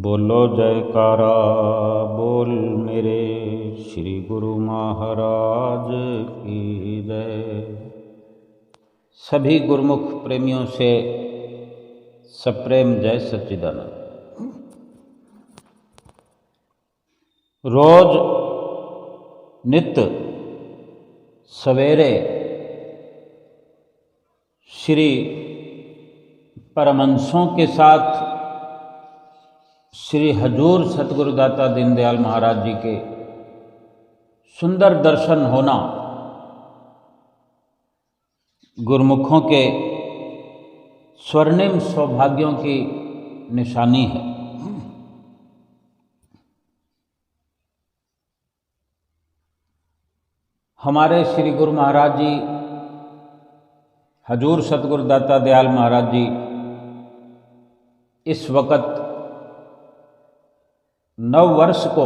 बोलो जयकारा बोल मेरे श्री गुरु महाराज की जय। सभी गुरुमुख प्रेमियों से सप्रेम जय सच्चिदानंद। रोज नित्य सवेरे श्री परमहंसों के साथ श्री हजूर सतगुरुदाता दीनदयाल महाराज जी के सुंदर दर्शन होना गुरुमुखों के स्वर्णिम सौभाग्यों की निशानी है। हमारे श्री गुरु महाराज जी हजूर सतगुरुदाता दयाल महाराज जी इस वक़्त नव वर्ष को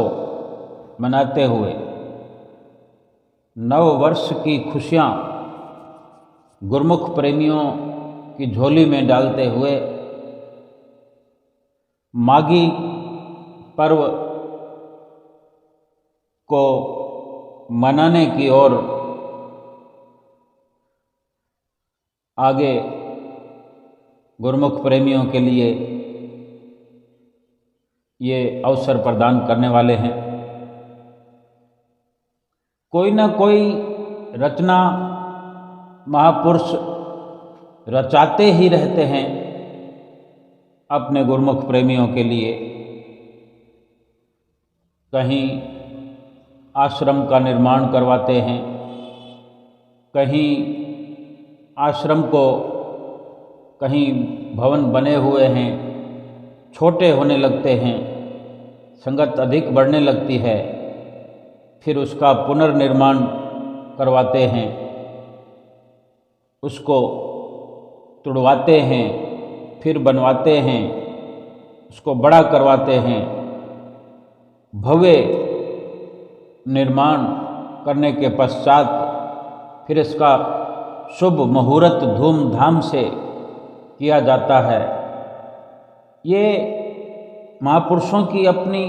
मनाते हुए नव वर्ष की खुशियाँ गुरुमुख प्रेमियों की झोली में डालते हुए माघी पर्व को मनाने की ओर आगे गुरुमुख प्रेमियों के लिए ये अवसर प्रदान करने वाले हैं। कोई ना कोई रचना महापुरुष रचाते ही रहते हैं अपने गुरुमुख प्रेमियों के लिए। कहीं आश्रम का निर्माण करवाते हैं, कहीं आश्रम को कहीं भवन बने हुए हैं, छोटे होने लगते हैं, संगत अधिक बढ़ने लगती है, फिर उसका पुनर्निर्माण करवाते हैं, उसको तुड़वाते हैं, फिर बनवाते हैं, उसको बड़ा करवाते हैं। भव्य निर्माण करने के पश्चात फिर इसका शुभ मुहूर्त धूमधाम से किया जाता है। ये महापुरुषों की अपनी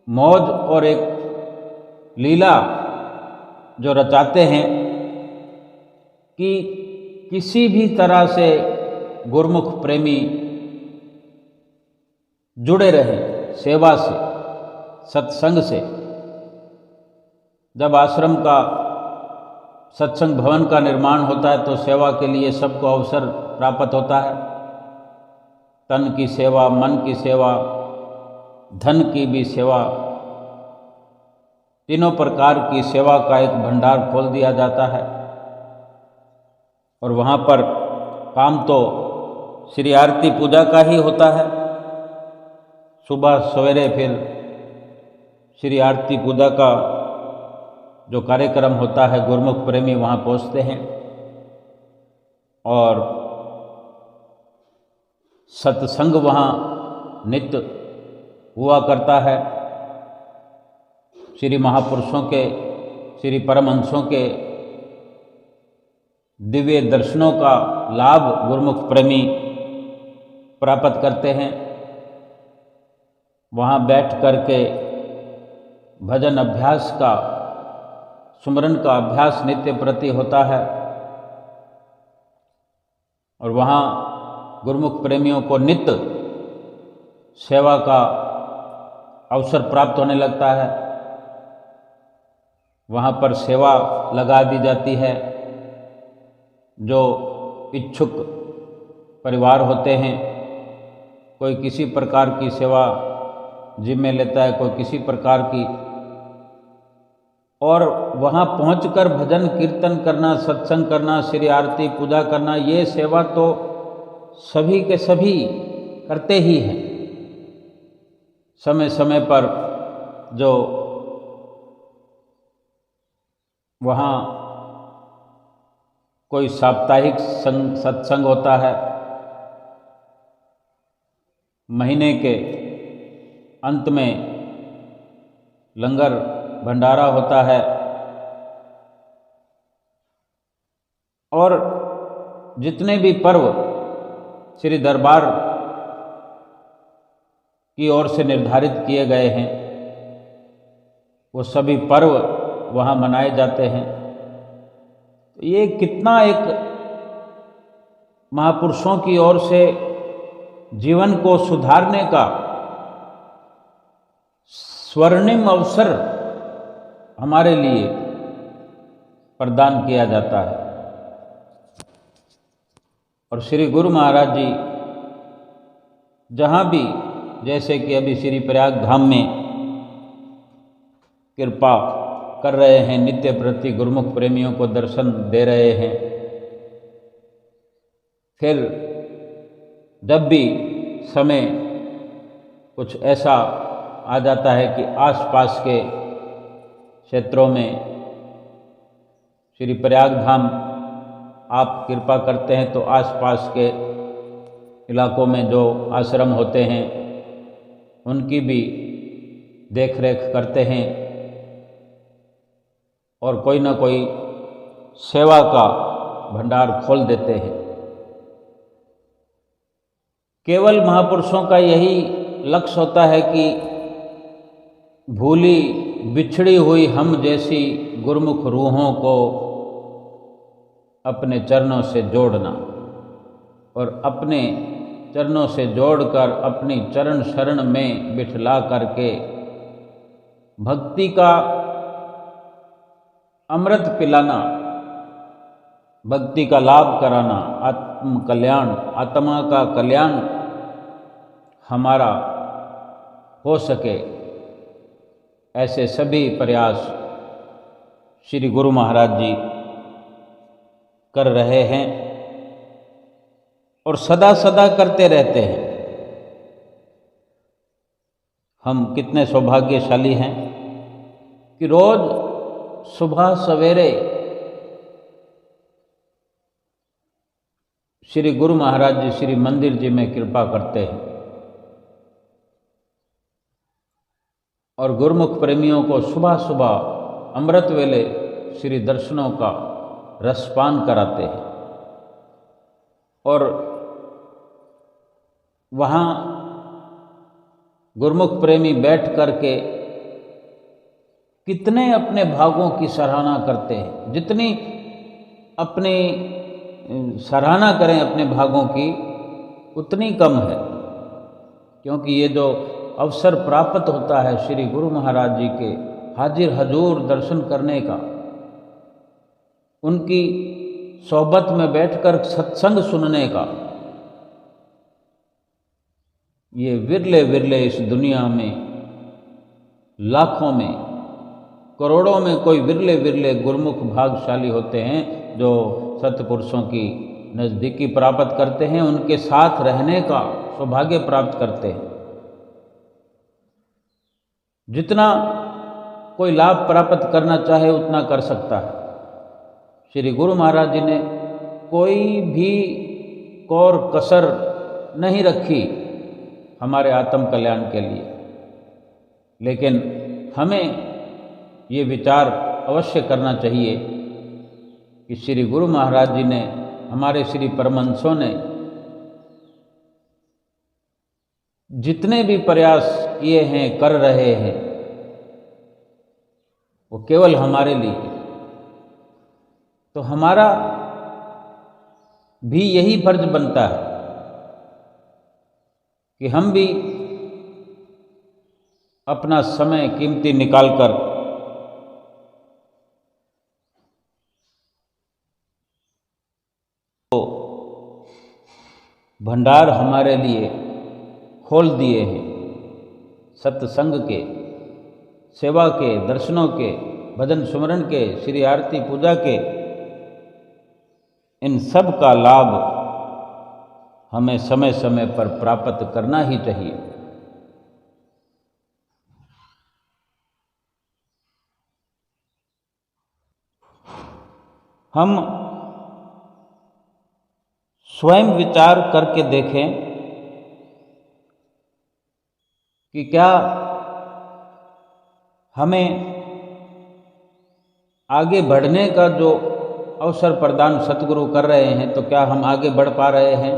मौज और एक लीला जो रचाते हैं कि किसी भी तरह से गुरुमुख प्रेमी जुड़े रहें सेवा से, सत्संग से। जब आश्रम का सत्संग भवन का निर्माण होता है तो सेवा के लिए सबको अवसर प्राप्त होता है। तन की सेवा, मन की सेवा, धन की भी सेवा, तीनों प्रकार की सेवा का एक भंडार खोल दिया जाता है। और वहाँ पर काम तो श्री आरती पूजा का ही होता है। सुबह सवेरे फिर श्री आरती पूजा का जो कार्यक्रम होता है गुरुमुख प्रेमी वहाँ पहुँचते हैं और सत्संग वहाँ नित्य हुआ करता है। श्री महापुरुषों के, श्री परमहंसों के दिव्य दर्शनों का लाभ गुरुमुख प्रेमी प्राप्त करते हैं। वहाँ बैठ करके भजन अभ्यास का, सुमरन का अभ्यास नित्य प्रति होता है और वहाँ गुरुमुख प्रेमियों को नित्य सेवा का अवसर प्राप्त होने लगता है। वहाँ पर सेवा लगा दी जाती है। जो इच्छुक परिवार होते हैं, कोई किसी प्रकार की सेवा जिम्मे लेता है, कोई किसी प्रकार की, और वहाँ पहुंचकर भजन कीर्तन करना, सत्संग करना, श्री आरती पूजा करना, ये सेवा तो सभी के सभी करते ही हैं। समय समय पर जो वहाँ कोई साप्ताहिक सत्संग होता है, महीने के अंत में लंगर भंडारा होता है और जितने भी पर्व श्री दरबार की ओर से निर्धारित किए गए हैं, वो सभी पर्व वहाँ मनाए जाते हैं। तो ये कितना एक महापुरुषों की ओर से जीवन को सुधारने का स्वर्णिम अवसर हमारे लिए प्रदान किया जाता है। और श्री गुरु महाराज जी जहाँ भी, जैसे कि अभी श्री प्रयाग धाम में कृपा कर रहे हैं, नित्य प्रति गुरुमुख प्रेमियों को दर्शन दे रहे हैं, फिर जब भी समय कुछ ऐसा आ जाता है कि आसपास के क्षेत्रों में श्री प्रयाग धाम आप कृपा करते हैं, तो आसपास के इलाकों में जो आश्रम होते हैं उनकी भी देख रेख करते हैं और कोई ना कोई सेवा का भंडार खोल देते हैं। केवल महापुरुषों का यही लक्ष्य होता है कि भूली बिछड़ी हुई हम जैसी गुरुमुख रूहों को अपने चरणों से जोड़ना और अपने चरणों से जोड़कर अपनी चरण शरण में बिठला करके भक्ति का अमृत पिलाना, भक्ति का लाभ कराना, आत्म कल्याण, आत्मा का कल्याण हमारा हो सके, ऐसे सभी प्रयास श्री गुरु महाराज जी कर रहे हैं और सदा सदा करते रहते हैं। हम कितने सौभाग्यशाली हैं कि रोज सुबह सवेरे श्री गुरु महाराज जी श्री मंदिर जी में कृपा करते हैं और गुरुमुख प्रेमियों को सुबह सुबह अमृत वेले श्री दर्शनों का रसपान कराते हैं और वहाँ गुरुमुख प्रेमी बैठ करके कितने अपने भागों की सराहना करते हैं। जितनी अपनी सराहना करें अपने भागों की उतनी कम है, क्योंकि ये जो अवसर प्राप्त होता है श्री गुरु महाराज जी के हाजिर हजूर दर्शन करने का, उनकी सोहबत में बैठकर सत्संग सुनने का, ये विरले विरले इस दुनिया में लाखों में करोड़ों में कोई विरले विरले गुरुमुख भागशाली होते हैं जो सत्पुरुषों की नज़दीकी प्राप्त करते हैं, उनके साथ रहने का सौभाग्य प्राप्त करते हैं। जितना कोई लाभ प्राप्त करना चाहे उतना कर सकता है। श्री गुरु महाराज जी ने कोई भी कोर कसर नहीं रखी हमारे आत्म कल्याण के लिए, लेकिन हमें ये विचार अवश्य करना चाहिए कि श्री गुरु महाराज जी ने, हमारे श्री परमहंसों ने जितने भी प्रयास किए हैं, कर रहे हैं, वो केवल हमारे लिए। तो हमारा भी यही फर्ज बनता है कि हम भी अपना समय कीमती निकालकर तो भंडार हमारे लिए खोल दिए हैं। सत्संग के, सेवा के, दर्शनों के, भजन सुमरन के, श्री आरती पूजा के, इन सब का लाभ हमें समय समय पर प्राप्त करना ही चाहिए। हम स्वयं विचार करके देखें कि क्या हमें आगे बढ़ने का जो अवसर प्रदान सतगुरु कर रहे हैं, तो क्या हम आगे बढ़ पा रहे हैं?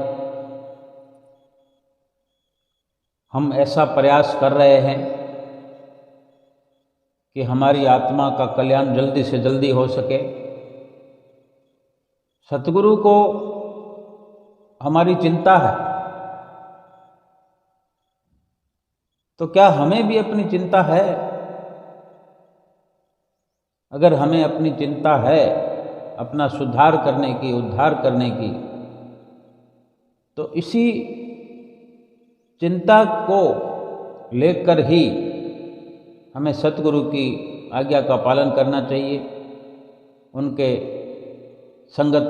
हम ऐसा प्रयास कर रहे हैं कि हमारी आत्मा का कल्याण जल्दी से जल्दी हो सके। सतगुरु को हमारी चिंता है, तो क्या हमें भी अपनी चिंता है? अगर हमें अपनी चिंता है अपना सुधार करने की, उद्धार करने की, तो इसी चिंता को लेकर ही हमें सतगुरु की आज्ञा का पालन करना चाहिए। उनके संगत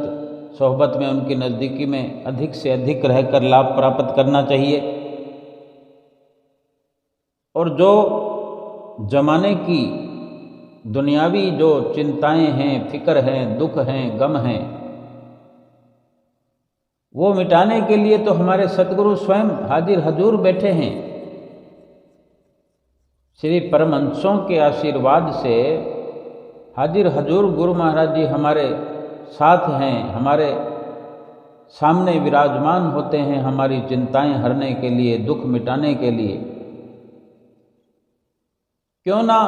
सोहबत में, उनकी नज़दीकी में अधिक से अधिक रहकर लाभ प्राप्त करना चाहिए। और जो जमाने की दुनियावी जो चिंताएं हैं, फिक्र हैं, दुख हैं, गम हैं, वो मिटाने के लिए तो हमारे सतगुरु स्वयं हाजिर हजूर बैठे हैं। श्री परमहंसों के आशीर्वाद से हाजिर हजूर गुरु महाराज जी हमारे साथ हैं, हमारे सामने विराजमान होते हैं हमारी चिंताएं हरने के लिए, दुख मिटाने के लिए। क्यों ना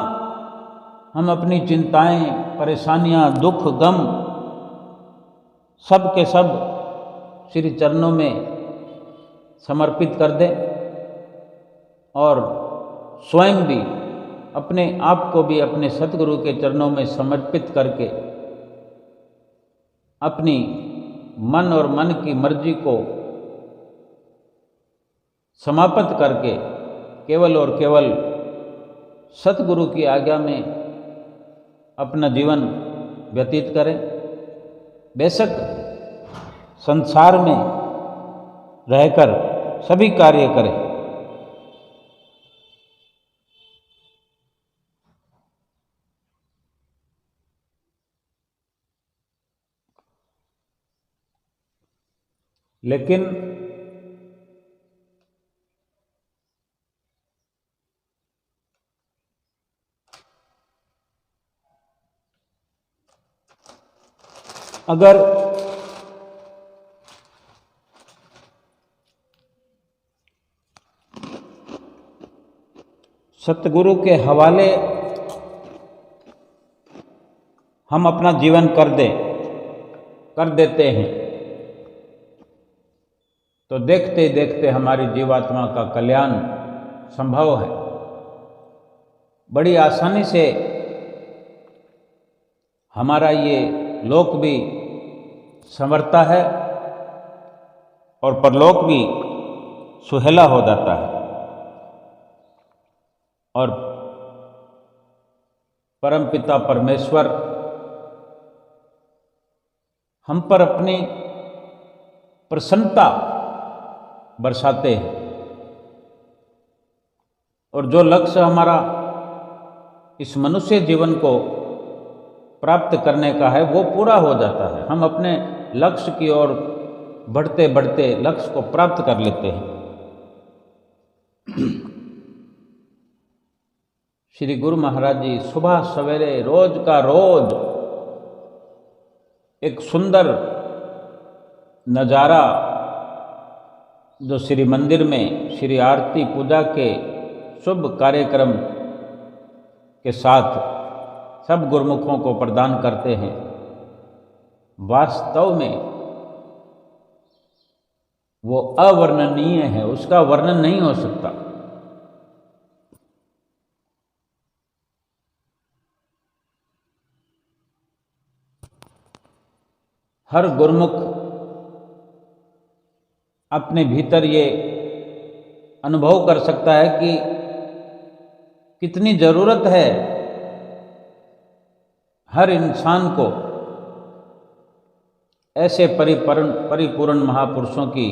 हम अपनी चिंताएं, परेशानियां, दुख, गम सब के सब श्री चरणों में समर्पित कर दें और स्वयं भी अपने आप को भी अपने सतगुरु के चरणों में समर्पित करके अपनी मन और मन की मर्जी को समाप्त करके केवल और केवल सतगुरु की आज्ञा में अपना जीवन व्यतीत करें। बेशक संसार में रहकर सभी कार्य करें, लेकिन अगर सतगुरु के हवाले हम अपना जीवन कर देते हैं, तो देखते देखते हमारी जीवात्मा का कल्याण संभव है। बड़ी आसानी से हमारा ये लोक भी संवरता है और परलोक भी सुहेला हो जाता है। और परमपिता परमेश्वर हम पर अपनी प्रसन्नता बरसाते हैं और जो लक्ष्य हमारा इस मनुष्य जीवन को प्राप्त करने का है वो पूरा हो जाता है। हम अपने लक्ष्य की ओर बढ़ते बढ़ते लक्ष्य को प्राप्त कर लेते हैं। श्री गुरु महाराज जी सुबह सवेरे रोज का रोज एक सुंदर नज़ारा जो श्री मंदिर में श्री आरती पूजा के शुभ कार्यक्रम के साथ सब गुरुमुखों को प्रदान करते हैं, वास्तव में वो अवर्णनीय है, उसका वर्णन नहीं हो सकता। हर गुरुमुख अपने भीतर ये अनुभव कर सकता है कि कितनी ज़रूरत है हर इंसान को ऐसे परिपूर्ण महापुरुषों की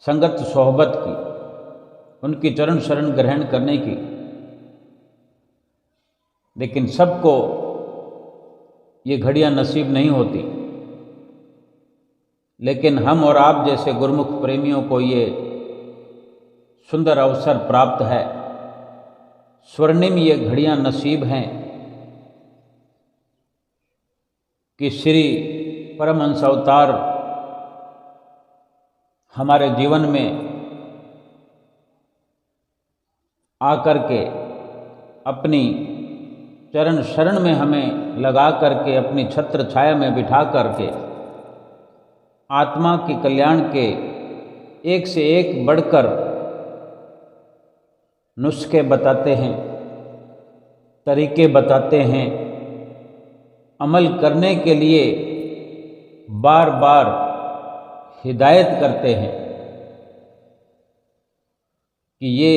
संगत सोहबत की, उनकी चरण शरण ग्रहण करने की। लेकिन सबको ये घड़ियां नसीब नहीं होती। लेकिन हम और आप जैसे गुरुमुख प्रेमियों को ये सुंदर अवसर प्राप्त है, स्वर्णिम ये घड़ियां नसीब हैं कि श्री परमहंस अवतार हमारे जीवन में आकर के अपनी चरण शरण में हमें लगा करके अपनी छत्र छाया में बिठा करके आत्मा के कल्याण के एक से एक बढ़कर नुस्खे बताते हैं, तरीके बताते हैं, अमल करने के लिए बार बार हिदायत करते हैं कि ये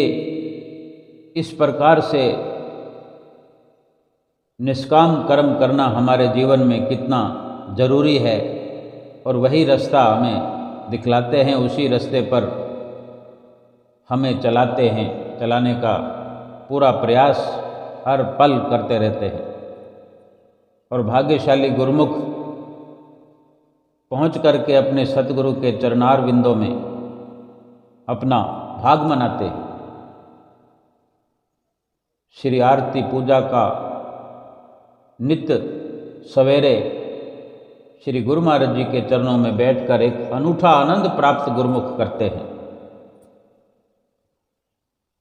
इस प्रकार से निष्काम कर्म करना हमारे जीवन में कितना जरूरी है, और वही रास्ता हमें दिखलाते हैं, उसी रास्ते पर हमें चलाते हैं, चलाने का पूरा प्रयास हर पल करते रहते हैं। और भाग्यशाली गुरुमुख पहुँच करके अपने सतगुरु के चरणार विंदों में अपना भाग मनाते हैं। श्री आरती पूजा का नित्य सवेरे श्री गुरु महाराज जी के चरणों में बैठकर एक अनूठा आनंद प्राप्त गुरुमुख करते हैं।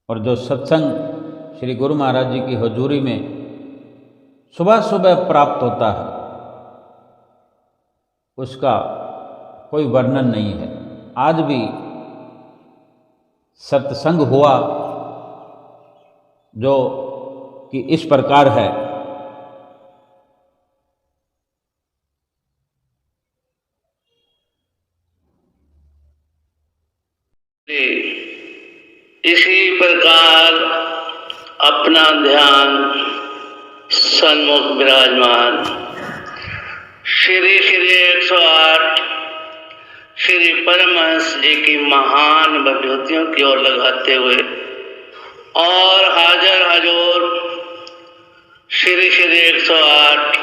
और जो सत्संग श्री गुरु महाराज जी की हजूरी में सुबह सुबह प्राप्त होता है, उसका कोई वर्णन नहीं है। आज भी सत्संग हुआ जो कि इस प्रकार है। इसी प्रकार अपना ध्यान सन्मुख विराजमान श्री 108 श्री परमहंस जी की महान विभूतियों की ओर लगाते हुए और हाजर हजूर श्री 108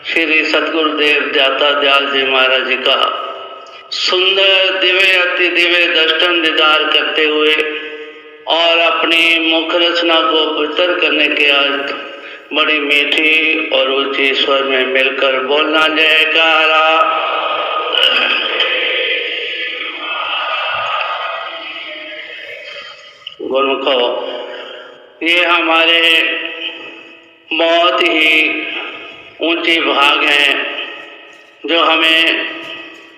श्री सतगुरुदेव जाता दयाल जी महाराज जी का सुंदर दिव्य अति दिव्य दर्शन दीदार करते हुए और अपनी मुख रचना को पवित्र करने के अर्थ बड़ी मीठी और ऊंची स्वर में मिलकर बोलना जयकारा। गुरुमुखो, ये हमारे बहुत ही ऊंचे भाग हैं जो हमें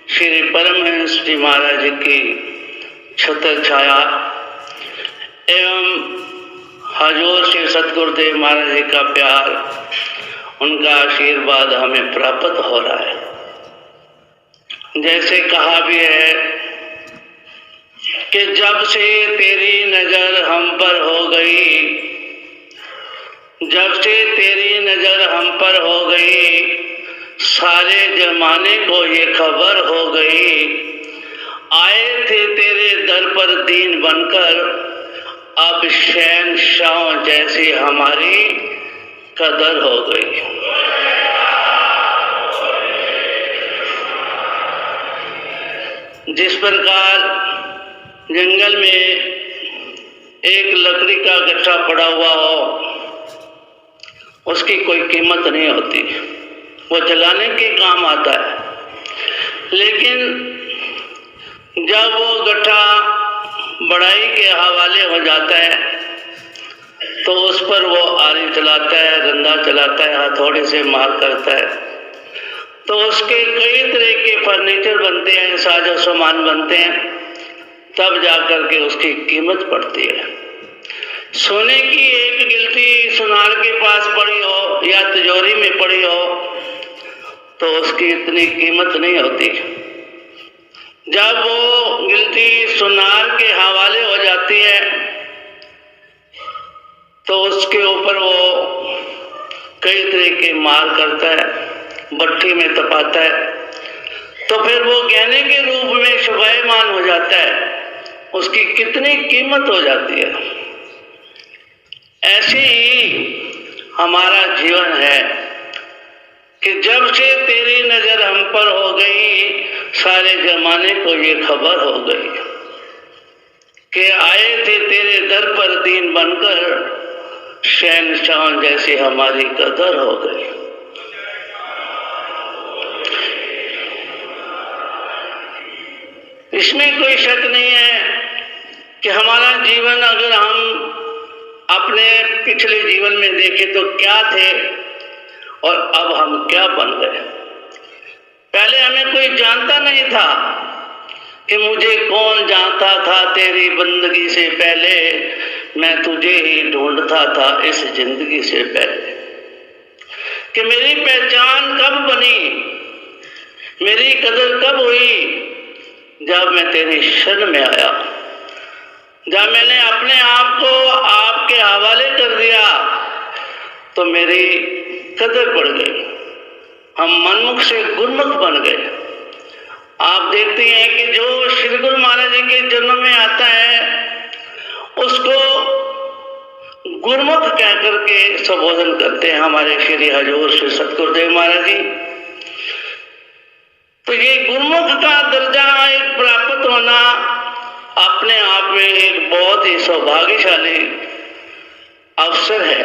श्री परमहंस जी महाराज जी की छत्र छाया एवं हजूर श्री सतगुरुदेव महाराज जी का प्यार, उनका आशीर्वाद हमें प्राप्त हो रहा है। जैसे कहा भी है कि जब से तेरी नजर हम पर हो गई, जब से तेरी नजर हम पर हो गई, सारे जमाने को ये खबर हो गई, आए थे तेरे दर पर दीन बनकर, अब शहंशाह जैसी हमारी कदर हो गई। जिस प्रकार जंगल में एक लकड़ी का गट्ठा पड़ा हुआ हो, उसकी कोई कीमत नहीं होती, वो जलाने के काम आता है। लेकिन जब वो गट्ठा बढ़ाई के हवाले हो जाता है तो उस पर वो आरी चलाता है, रंदा चलाता है, हथौड़े से मार करता है, तो उसके कई तरह के फर्नीचर बनते हैं, साजो सामान बनते हैं, तब जाकर के उसकी कीमत पड़ती है। सोने की एक गिलटी सुनार के पास पड़ी हो या तिजोरी में पड़ी हो तो उसकी इतनी कीमत नहीं होती। जब वो गिलटी सुनार के हवाले हो जाती है तो उसके ऊपर वो कई तरह के मार करता है, भट्ठी में तपाता है, तो फिर वो गहने के रूप में शोभायमान हो जाता है, उसकी कितनी कीमत हो जाती है। ऐसे ही हमारा जीवन है कि जब से तेरी नजर हम पर हो गई, सारे जमाने को ये खबर हो गई कि आए थे तेरे दर पर दीन बनकर, शहंशाह जैसी हमारी कदर हो गई। इसमें कोई शक नहीं है कि हमारा जीवन अगर हम अपने पिछले जीवन में देखे तो क्या थे और अब हम क्या बन गए। पहले हमें कोई जानता नहीं था कि मुझे कौन जानता था। तेरी बंदगी से पहले मैं तुझे ही ढूंढता था इस जिंदगी से पहले। कि मेरी पहचान कब बनी, मेरी कदर कब हुई, जब मैं तेरी शरण में आया, जब मैंने अपने आप को आपके हवाले कर दिया तो मेरी कदर बढ़ गई। हम मनमुख से गुरमुख बन गए। आप देखते हैं कि जो श्री गुरु महाराज जी के जन्म में आता है उसको गुरमुख कह करके संबोधन करते हैं हमारे श्री हजूर श्री सतगुरुदेव महाराज जी। तो ये गुरमुख का दर्जा एक प्राप्त होना अपने आप में एक बहुत ही सौभाग्यशाली अवसर है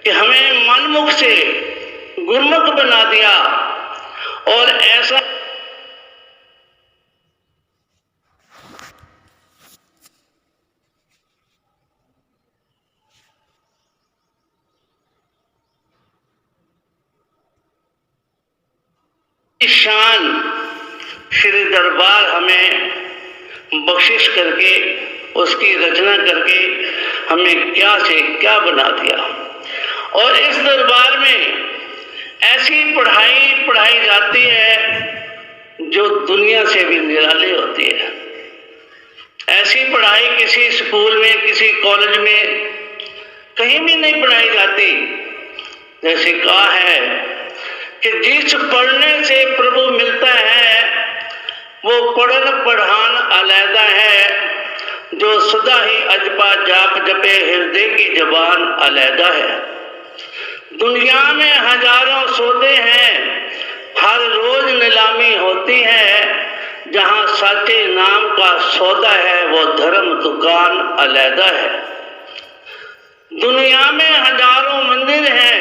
कि हमें मनमुख से गुरमुख बना दिया। और ऐसा शान श्री दरबार हमें बख्शिश करके उसकी रचना करके हमें क्या से क्या बना दिया। और इस दरबार में ऐसी पढ़ाई पढ़ाई जाती है जो दुनिया से भी निराली होती है। ऐसी पढ़ाई किसी स्कूल में, किसी कॉलेज में कहीं भी नहीं पढ़ाई जाती। जैसे कहा है कि जिस पढ़ने से प्रभु मिलता है वो पढ़न पढ़ान अलैदा है, जो सदा ही अजपा जाप जपे हृदय की जबान अलैदा है। दुनिया में हजारों सौदे हैं, हर रोज नीलामी होती है, जहां साचे नाम का सौदा है वो धर्म दुकान अलैदा है। दुनिया में हजारों मंदिर हैं,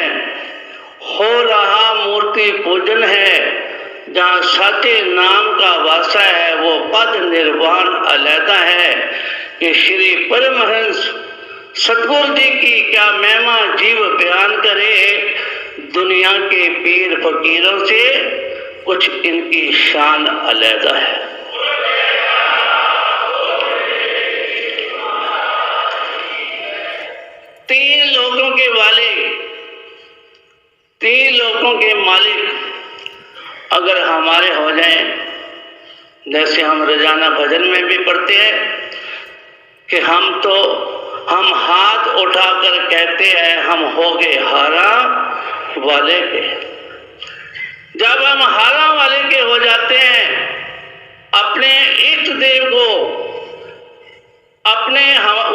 हो रहा मूर्ति पूजन है, जहां साचे नाम का वासा है वो पद निर्वाण अलैदा है। कि श्री परमहंस सतगुरु जी की क्या महिमा जीव बयान करे, दुनिया के पीर फकीरों से कुछ इनकी शान अलैदा है। तीन लोगों के मालिक अगर हमारे हो जाएं, जैसे हम रोजाना भजन में भी पढ़ते हैं कि हम हाथ उठाकर कहते हैं हम हो गए हारा वाले के। जब हम हारा वाले के हो जाते हैं, अपने इष्ट देव को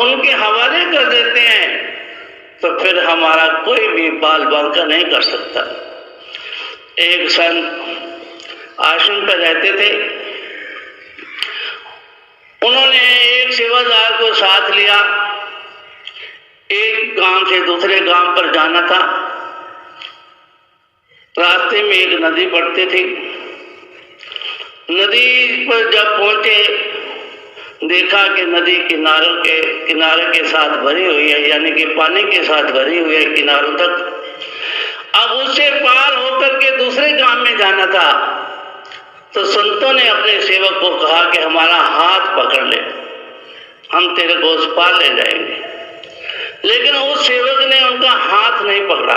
उनके हवाले कर देते हैं, तो फिर हमारा कोई भी बाल बांका नहीं कर सकता। एक संत आश्रम पर रहते थे, उन्होंने एक सेवादार को साथ लिया। एक गांव से दूसरे गांव पर जाना था। रास्ते में एक नदी पड़ती थी। नदी पर जब पहुंचे, देखा कि नदी किनारे के साथ भरी हुई है, यानी कि पानी के साथ भरी हुई है किनारों तक। अब उससे पार होकर के दूसरे गांव में जाना था। तो संतों ने अपने सेवक को कहा कि हमारा हाथ पकड़ ले, हम तेरे को उस पार ले जाएंगे। लेकिन उस सेवक ने उनका हाथ नहीं पकड़ा।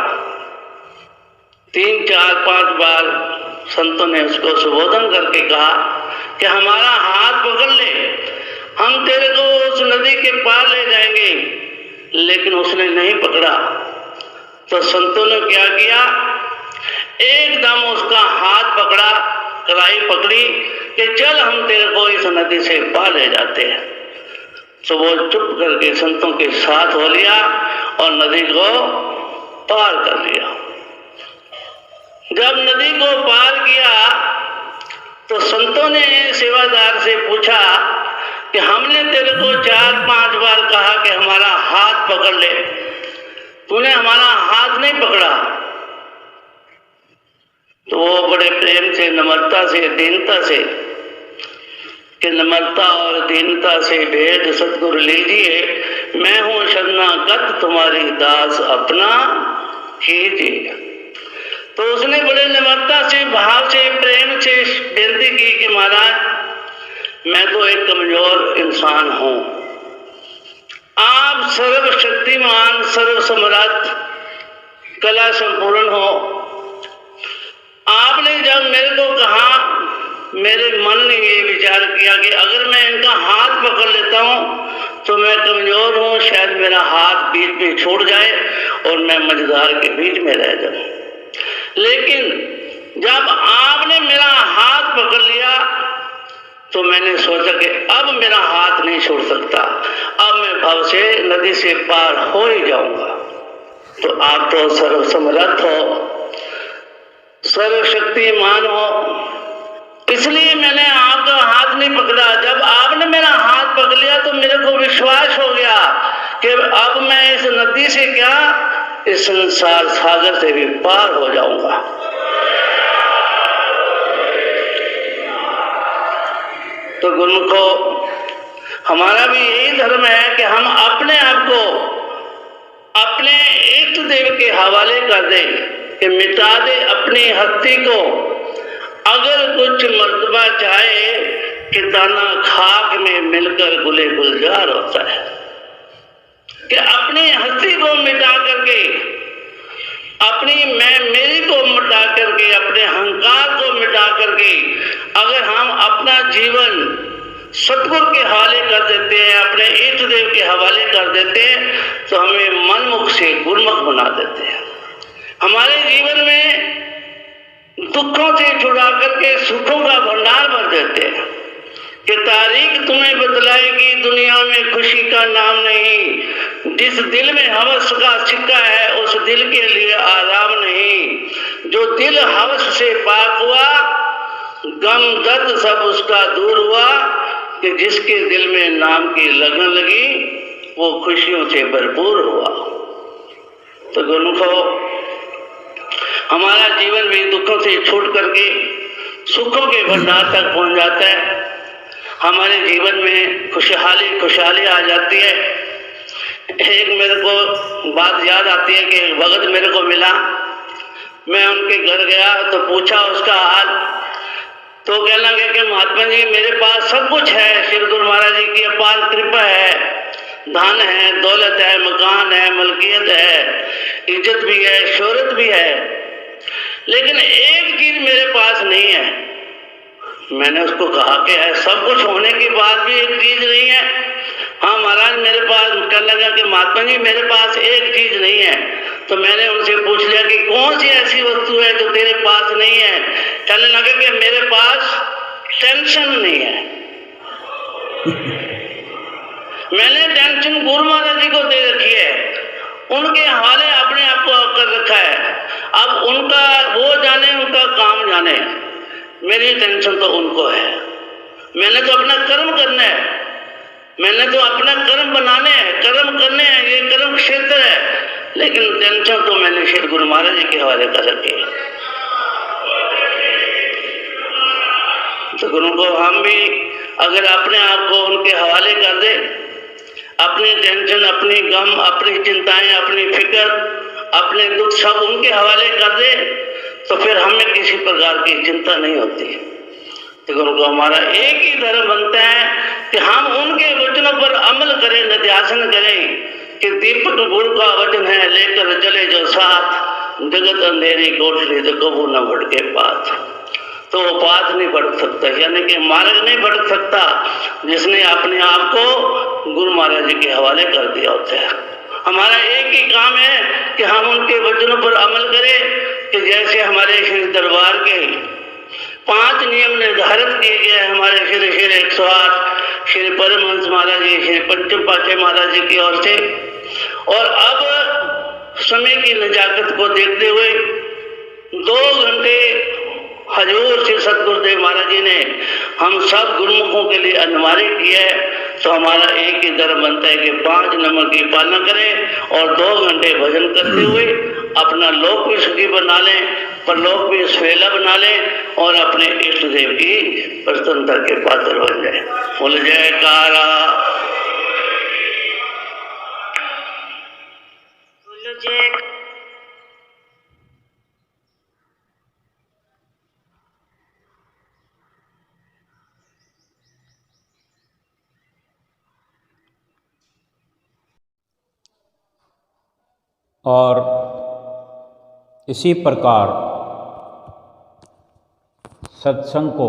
3, 4, 5 बार संतों ने उसको संबोधन करके कहा कि हमारा हाथ पकड़ ले, हम तेरे को उस नदी के पार ले जाएंगे। लेकिन उसने नहीं पकड़ा। तो संतों ने क्या किया, एकदम उसका हाथ पकड़ा, कलाई पकड़ी कि चल हम तेरे को इस नदी से पार ले जाते हैं। तो वो चुप करके संतों के साथ हो लिया और नदी को पार कर लिया। जब नदी को पार किया तो संतों ने सेवादार से पूछा कि हमने तेरे को 4-5 बार कहा कि हमारा हाथ पकड़ ले, तूने हमारा हाथ नहीं पकड़ा। तो वो बड़े प्रेम से, नम्रता से, दीनता से, कि नम्रता और दीनता से भेद सतगुरु लीजिए, मैं हूँ शरणागत तुम्हारी दास अपना कीजिए। तो उसने बड़े निम्रता से, भाव से, प्रेम से बेनती की कि महाराज मैं तो एक कमजोर इंसान हूँ, आप सर्वशक्तिमान, सर्वसमर्थ, कला संपूर्ण हो। आपने जब मेरे को कहा, मेरे मन ने ये विचार किया कि अगर मैं इनका हाथ पकड़ लेता हूँ तो मैं कमजोर हूँ, शायद मेरा हाथ बीच में छूट जाए और मैं मझधार के बीच में रह जाऊं। लेकिन जब आपने मेरा हाथ पकड़ लिया तो मैंने सोचा कि अब मेरा हाथ नहीं छोड़ सकता, अब मैं भव से, नदी से पार हो ही जाऊंगा। तो आप तो सर्वसमर्थ हो, सर्वशक्तिमान हो, इसलिए मैंने आपका हाथ नहीं पकड़ा। जब आपने मेरा हाथ पकड़ लिया तो मेरे को विश्वास हो गया कि अब मैं इस नदी से क्या, इस संसार सागर से भी पार हो जाऊंगा। तो गुरुमुखो, हमारा भी यही धर्म है कि हम अपने आप को अपने इष्ट देव के हवाले कर दें कि मिटा दे अपनी हस्ती को। अगर कुछ मर्तबा चाहे कि दाना खाक में मिलकर गुले गुलजार होता है, कि अपनी हस्ती को मिटा करके, अपनी मैं मेरी को मिटा करके, अपने अहंकार को मिटा करके अगर हम अपना जीवन सतगुरु के हवाले कर देते हैं, अपने इष्ट देव के हवाले कर देते हैं, तो हमें मनमुख से गुरुमुख बना देते हैं। हमारे जीवन में दुखों से छुड़ा करके सुखों का भंडार भर देते हैं कि तारीख तुम्हें बतलाएगी दुनिया में खुशी का नाम नहीं। जिस दिल में हवस का सिक्का है उस दिल के लिए आराम नहीं। जो दिल हवस से पाक हुआ, गम दर्द सब उसका दूर हुआ। कि जिसके दिल में नाम की लगन लगी वो खुशियों से भरपूर हुआ। तो गुरुमुखो, हमारा जीवन भी दुखों से छूट करके सुखों के भंडार तक पहुंच जाता है। हमारे जीवन में खुशहाली आ जाती है। एक मेरे को बात याद आती है कि एक भगत मेरे को मिला, मैं उनके घर गया तो पूछा उसका हाल, तो कहने लगे कि महात्मा जी मेरे पास सब कुछ है, श्री गुरु महाराज जी की अपार कृपा है, धन है, दौलत है, मकान है, मलकियत है, इज्जत भी है, शोहरत भी है, लेकिन एक चीज मेरे पास नहीं है। मैंने उसको कहा कि सब कुछ होने के बाद भी एक चीज नहीं है। हाँ महाराज मेरे पास, कहने लगा कि महात्मा जी मेरे पास एक चीज नहीं है। तो मैंने उनसे पूछ लिया कि कौन सी ऐसी वस्तु है जो तेरे पास नहीं है। कहने लगा कि मेरे पास टेंशन नहीं है। मैंने टेंशन गुरु महाराज जी को दे रखी है, उनके हवाले अपने आप को कर रखा है। अब उनका वो जाने, उनका काम जाने, मेरी टेंशन तो उनको है। मैंने तो अपना कर्म करना है, मैंने तो अपना कर्म बनाने हैं, कर्म करने हैं, ये कर्म क्षेत्र है, लेकिन टेंशन तो मैंने श्री गुरु महाराज जी के हवाले कर रखी है। तो गुरु को हम भी अगर अपने आप को उनके हवाले कर दे, अपनी टेंशन, अपनी गम, अपनी चिंताएं, अपनी फिक्र, अपने दुख सब उनके हवाले कर दे, तो फिर हमें किसी प्रकार की चिंता नहीं होती। तो गुरु को हमारा एक ही धर्म बनता है कि हम उनके वचनों पर अमल करें, निध्यासन करें कि दीपक गुरु का वचन है, लेकर चले जो साथ, जगत अंधेरी कोठरी तो कबू न भटके पाथ। तो वो पाथ नहीं भटक सकता, यानी कि मार्ग नहीं भटक सकता जिसने अपने आप को गुरु महाराज जी के हवाले कर दिया होता है। हमारा एक ही काम है कि हम उनके वचनों पर अमल करें कि जैसे हमारे श्री दरबार के 5 नियम निर्धारित किए गए हैं हमारे श्री 108 श्री परमहंस महाराज जी, श्री पंचम पातशाही महाराज जी की ओर से। और अब समय की नजाकत को देखते हुए 2 घंटे हजूर श्री सतगुरुदेव महाराज जी ने हम सब गुरुमुखों के लिए अनिवार्य किया है। तो हमारा एक ही धर्म बनता है कि 5 नंबर की पालना करें और 2 घंटे भजन करते हुए अपना लोक भी सुखी बना लें, परलोक भी स्वेला बना लें और अपने इष्ट देव की प्रसन्नता के पात्र बन जाए। बोल जयकारा। जय। और इसी प्रकार सत्संग को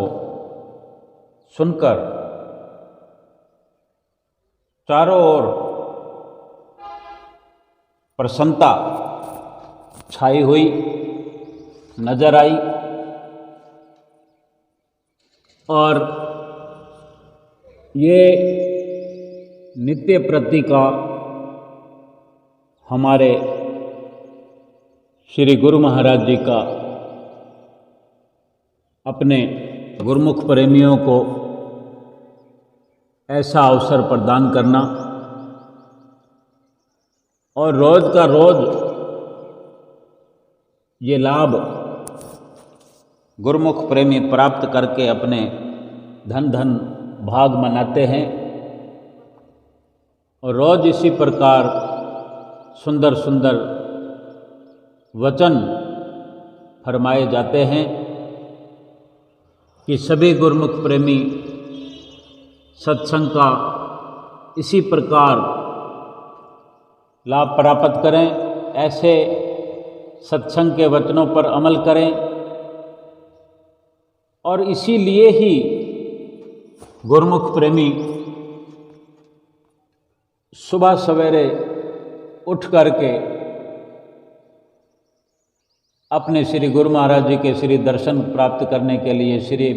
सुनकर चारों ओर प्रसन्नता छाई हुई नजर आई और ये नित्य प्रति का हमारे श्री गुरु महाराज जी का अपने गुरुमुख प्रेमियों को ऐसा अवसर प्रदान करना और रोज का रोज ये लाभ गुरुमुख प्रेमी प्राप्त करके अपने धन धन भाग मनाते हैं और रोज इसी प्रकार सुंदर सुंदर वचन फरमाए जाते हैं कि सभी गुरुमुख प्रेमी सत्संग का इसी प्रकार लाभ प्राप्त करें, ऐसे सत्संग के वचनों पर अमल करें और इसीलिए ही गुरुमुख प्रेमी सुबह सवेरे उठ करके अपने श्री गुरु महाराज जी के श्री दर्शन प्राप्त करने के लिए श्री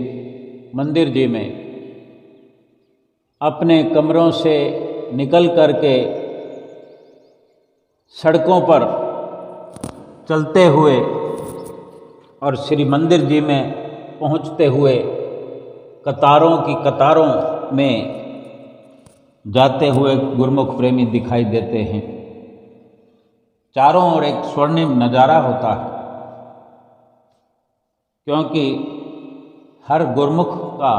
मंदिर जी में अपने कमरों से निकल करके सड़कों पर चलते हुए और श्री मंदिर जी में पहुंचते हुए कतारों की कतारों में जाते हुए गुरुमुख प्रेमी दिखाई देते हैं। चारों ओर एक स्वर्णिम नज़ारा होता है, क्योंकि हर गुरुमुख का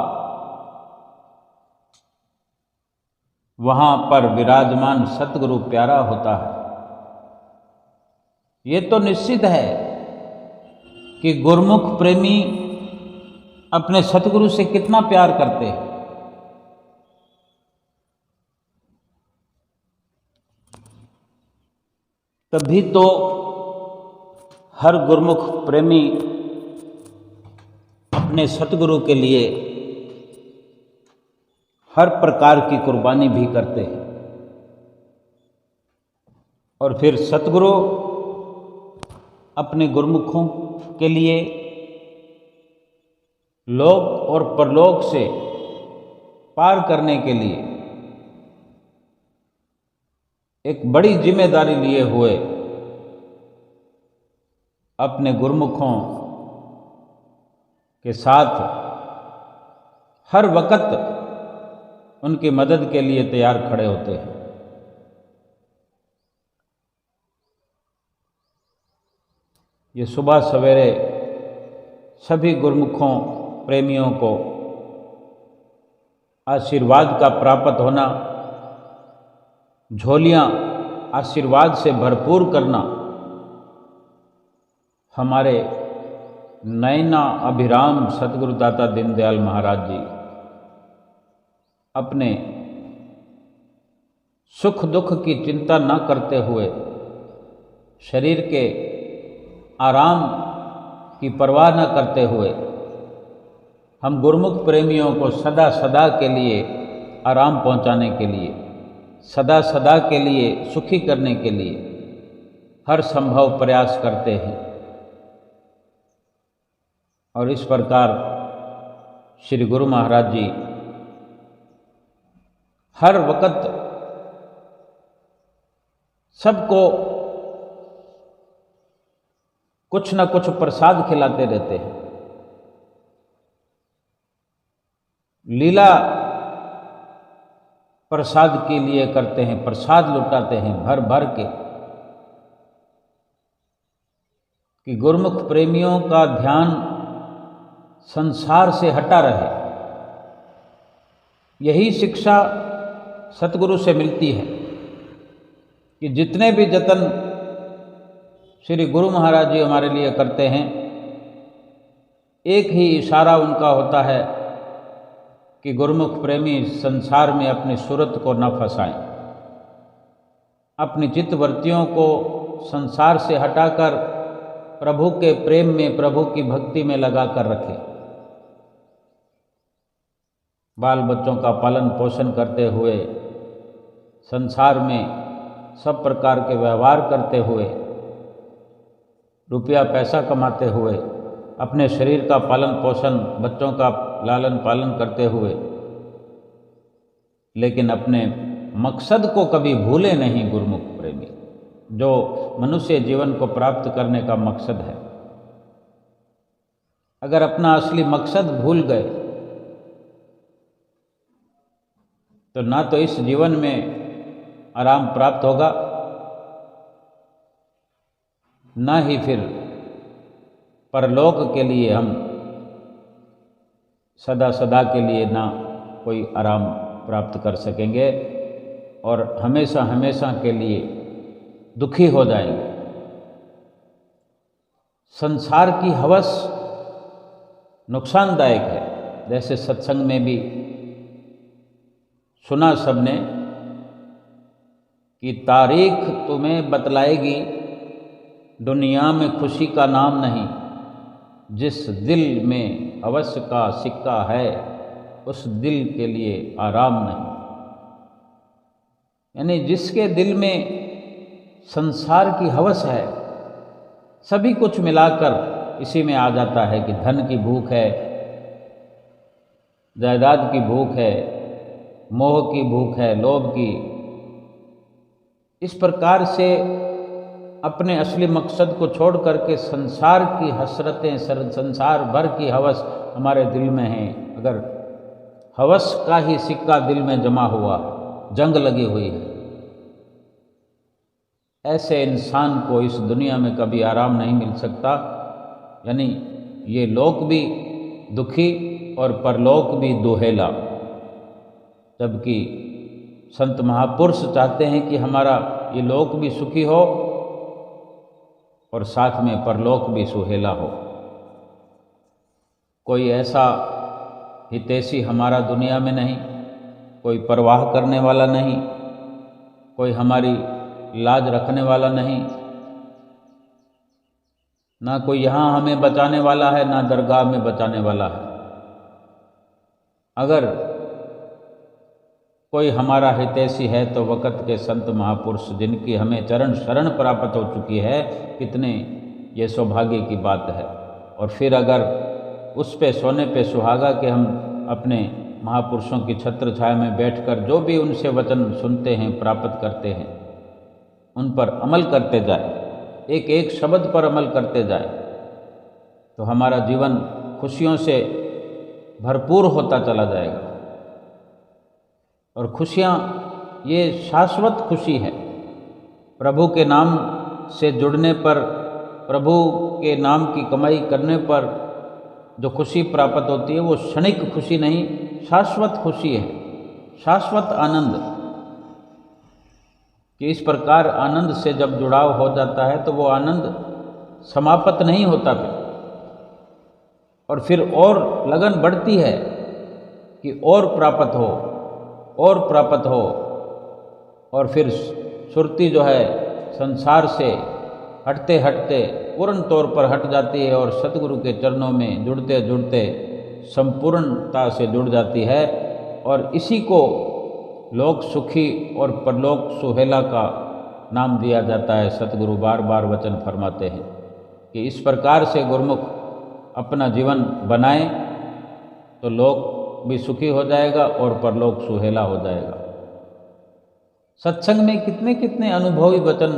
वहाँ पर विराजमान सतगुरु प्यारा होता है। ये तो निश्चित है कि गुरुमुख प्रेमी अपने सतगुरु से कितना प्यार करते हैं। तभी तो हर गुरुमुख प्रेमी अपने सतगुरु के लिए हर प्रकार की कुर्बानी भी करते हैं और फिर सतगुरु अपने गुरुमुखों के लिए लोक और परलोक से पार करने के लिए एक बड़ी जिम्मेदारी लिए हुए अपने गुरुमुखों के साथ हर वक्त उनकी मदद के लिए तैयार खड़े होते हैं। ये सुबह सवेरे सभी गुरुमुखों प्रेमियों को आशीर्वाद का प्राप्त होना, झोलियाँ आशीर्वाद से भरपूर करना हमारे नैना अभिराम सतगुरुदाता दीनदयाल महाराज जी अपने सुख दुख की चिंता न करते हुए, शरीर के आराम की परवाह न करते हुए हम गुरुमुख प्रेमियों को सदा सदा के लिए आराम पहुंचाने के लिए, सदा सदा के लिए सुखी करने के लिए हर संभव प्रयास करते हैं। और इस प्रकार श्री गुरु महाराज जी हर वक्त सबको कुछ न कुछ प्रसाद खिलाते रहते हैं। लीला प्रसाद के लिए करते हैं, प्रसाद लुटाते हैं भर भर के, कि गुरुमुख प्रेमियों का ध्यान संसार से हटा रहे। यही शिक्षा सतगुरु से मिलती है कि जितने भी जतन श्री गुरु महाराज जी हमारे लिए करते हैं। एक ही इशारा उनका होता है कि गुरुमुख प्रेमी संसार में अपनी सूरत को न फंसाएं, अपनी चित्तवृत्तियों को संसार से हटाकर प्रभु के प्रेम में, प्रभु की भक्ति में लगा कर रखें। बाल बच्चों का पालन पोषण करते हुए, संसार में सब प्रकार के व्यवहार करते हुए, रुपया पैसा कमाते हुए, अपने शरीर का पालन पोषण, बच्चों का लालन पालन करते हुए, लेकिन अपने मकसद को कभी भूले नहीं गुरुमुख प्रेमी, जो मनुष्य जीवन को प्राप्त करने का मकसद है। अगर अपना असली मकसद भूल गए तो ना तो इस जीवन में आराम प्राप्त होगा, ना ही फिर परलोक के लिए हम सदा सदा के लिए ना कोई आराम प्राप्त कर सकेंगे और हमेशा हमेशा के लिए दुखी हो जाएंगे। संसार की हवस नुकसानदायक है। जैसे सत्संग में भी सुना सबने कि तारीख तुम्हें बतलाएगी, दुनिया में खुशी का नाम नहीं, जिस दिल में हवस का सिक्का है उस दिल के लिए आराम नहीं। यानी जिसके दिल में संसार की हवस है, सभी कुछ मिलाकर इसी में आ जाता है कि धन की भूख है, जायदाद की भूख है, मोह की भूख है, लोभ की। इस प्रकार से अपने असली मकसद को छोड़ करके संसार की हसरतें, संसार भर की हवस हमारे दिल में है। अगर हवस का ही सिक्का दिल में जमा हुआ है, जंग लगी हुई है, ऐसे इंसान को इस दुनिया में कभी आराम नहीं मिल सकता। यानी ये लोक भी दुखी और परलोक भी दुहेला। जबकि संत महापुरुष चाहते हैं कि हमारा ये लोक भी सुखी हो और साथ में परलोक भी सुहेला हो। कोई ऐसा हितैषी हमारा दुनिया में नहीं, कोई परवाह करने वाला नहीं, कोई हमारी लाज रखने वाला नहीं, ना कोई यहाँ हमें बचाने वाला है, ना दरगाह में बचाने वाला है। अगर कोई हमारा हितैषी है तो वक़्त के संत महापुरुष, जिनकी हमें चरण शरण प्राप्त हो चुकी है, कितने ये सौभाग्य की बात है। और फिर अगर उस पे सोने पे सुहागा कि हम अपने महापुरुषों की छत्र छाया में बैठकर जो भी उनसे वचन सुनते हैं, प्राप्त करते हैं, उन पर अमल करते जाए, एक एक शब्द पर अमल करते जाए, तो हमारा जीवन खुशियों से भरपूर होता चला जाएगा। और खुशियाँ ये शाश्वत खुशी है। प्रभु के नाम से जुड़ने पर, प्रभु के नाम की कमाई करने पर जो खुशी प्राप्त होती है वो क्षणिक खुशी नहीं, शाश्वत खुशी है, शाश्वत आनंद। कि इस प्रकार आनंद से जब जुड़ाव हो जाता है तो वो आनंद समाप्त नहीं होता और फिर और लगन बढ़ती है कि और प्राप्त हो, और प्राप्त हो। और फिर सुरती जो है संसार से हटते हटते पूर्ण तौर पर हट जाती है और सतगुरु के चरणों में जुड़ते जुड़ते संपूर्णता से जुड़ जाती है। और इसी को लोक सुखी और परलोक सुहेला का नाम दिया जाता है। सतगुरु बार बार वचन फरमाते हैं कि इस प्रकार से गुरुमुख अपना जीवन बनाए तो लोक भी सुखी हो जाएगा और परलोक सुहेला हो जाएगा। सत्संग में कितने कितने अनुभवी वचन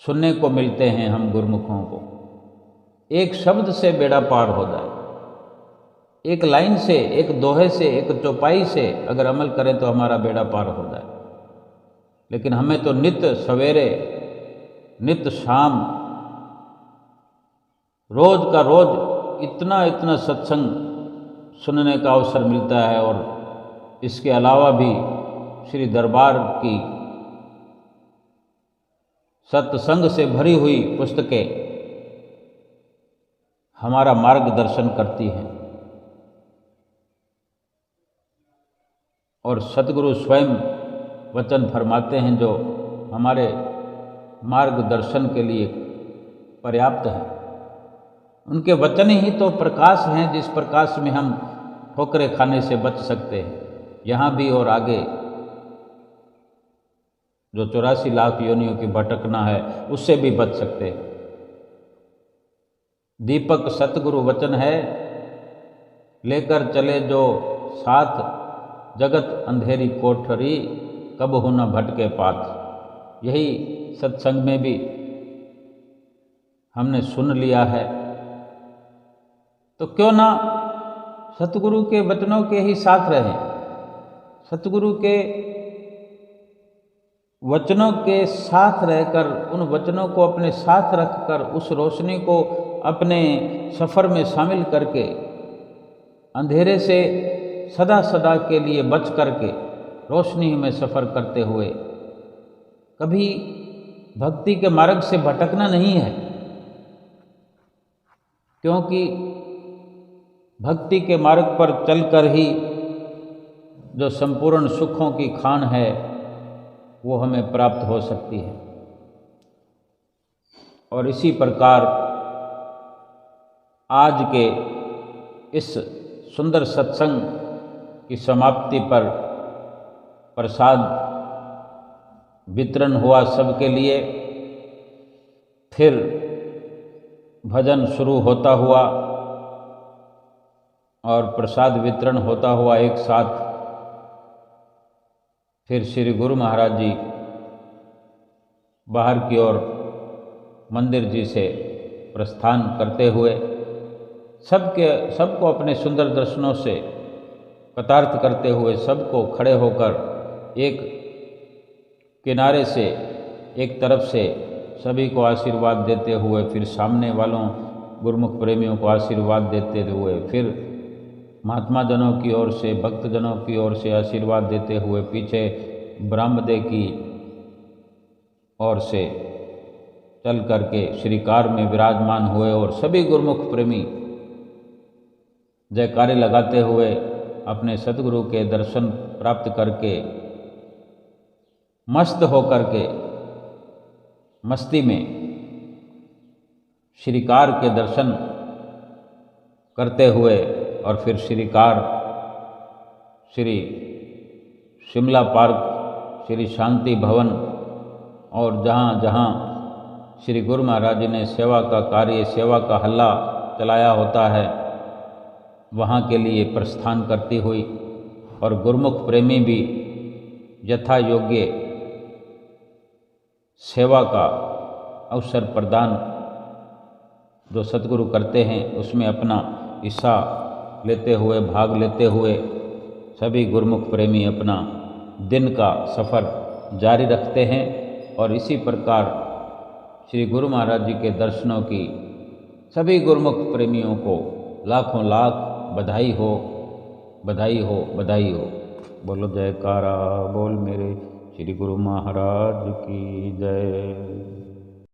सुनने को मिलते हैं हम गुरुमुखों को। एक शब्द से बेड़ा पार हो जाए, एक लाइन से, एक दोहे से, एक चौपाई से अगर अमल करें तो हमारा बेड़ा पार हो जाए। लेकिन हमें तो नित सवेरे, नित शाम, रोज का रोज इतना इतना सत्संग सुनने का अवसर मिलता है। और इसके अलावा भी श्री दरबार की सत्संग से भरी हुई पुस्तकें हमारा मार्गदर्शन करती हैं और सतगुरु स्वयं वचन फरमाते हैं जो हमारे मार्गदर्शन के लिए पर्याप्त है। उनके वचन ही तो प्रकाश हैं जिस प्रकाश में हम ठोकरें खाने से बच सकते हैं, यहाँ भी और आगे जो 84 लाख योनियों की भटकना है उससे भी बच सकते हैं। दीपक सतगुरु वचन है, लेकर चले जो साथ, जगत अंधेरी कोठरी, कब हो न भटके पाथ। यही सत्संग में भी हमने सुन लिया है, तो क्यों ना सतगुरु के वचनों के ही साथ रहें। सतगुरु के वचनों के साथ रहकर, उन वचनों को अपने साथ रखकर, उस रोशनी को अपने सफ़र में शामिल करके, अंधेरे से सदा सदा के लिए बच करके रोशनी में सफ़र करते हुए कभी भक्ति के मार्ग से भटकना नहीं है, क्योंकि भक्ति के मार्ग पर चलकर ही जो संपूर्ण सुखों की खान है वो हमें प्राप्त हो सकती है। और इसी प्रकार आज के इस सुंदर सत्संग की समाप्ति पर प्रसाद वितरण हुआ सबके लिए। फिर भजन शुरू होता हुआ और प्रसाद वितरण होता हुआ एक साथ फिर श्री गुरु महाराज जी बाहर की ओर मंदिर जी से प्रस्थान करते हुए सबको अपने सुंदर दर्शनों से कृतार्थ करते हुए सबको खड़े होकर एक किनारे से, एक तरफ से सभी को आशीर्वाद देते हुए, फिर सामने वालों गुरुमुख प्रेमियों को आशीर्वाद देते हुए, फिर महात्मा जनों की ओर से, भक्त जनों की ओर से आशीर्वाद देते हुए, पीछे ब्रह्मदेव की ओर से चल करके श्रीकार में विराजमान हुए और सभी गुरुमुख प्रेमी जयकारे लगाते हुए अपने सतगुरु के दर्शन प्राप्त करके मस्त होकर के मस्ती में श्रीकार के दर्शन करते हुए और फिर श्रीकार श्री शिमला पार्क, श्री शांति भवन और जहाँ जहाँ श्री गुरु महाराज जी ने सेवा का कार्य, सेवा का हल्ला चलाया होता है, वहाँ के लिए प्रस्थान करती हुई और गुरुमुख प्रेमी भी यथा योग्य सेवा का अवसर प्रदान जो सतगुरु करते हैं उसमें अपना हिस्सा लेते हुए, भाग लेते हुए सभी गुरुमुख प्रेमी अपना दिन का सफ़र जारी रखते हैं। और इसी प्रकार श्री गुरु महाराज जी के दर्शनों की सभी गुरुमुख प्रेमियों को लाखों लाख बधाई हो, बधाई हो, बधाई हो। बोलो जयकारा बोल मेरे श्री गुरु महाराज की जय।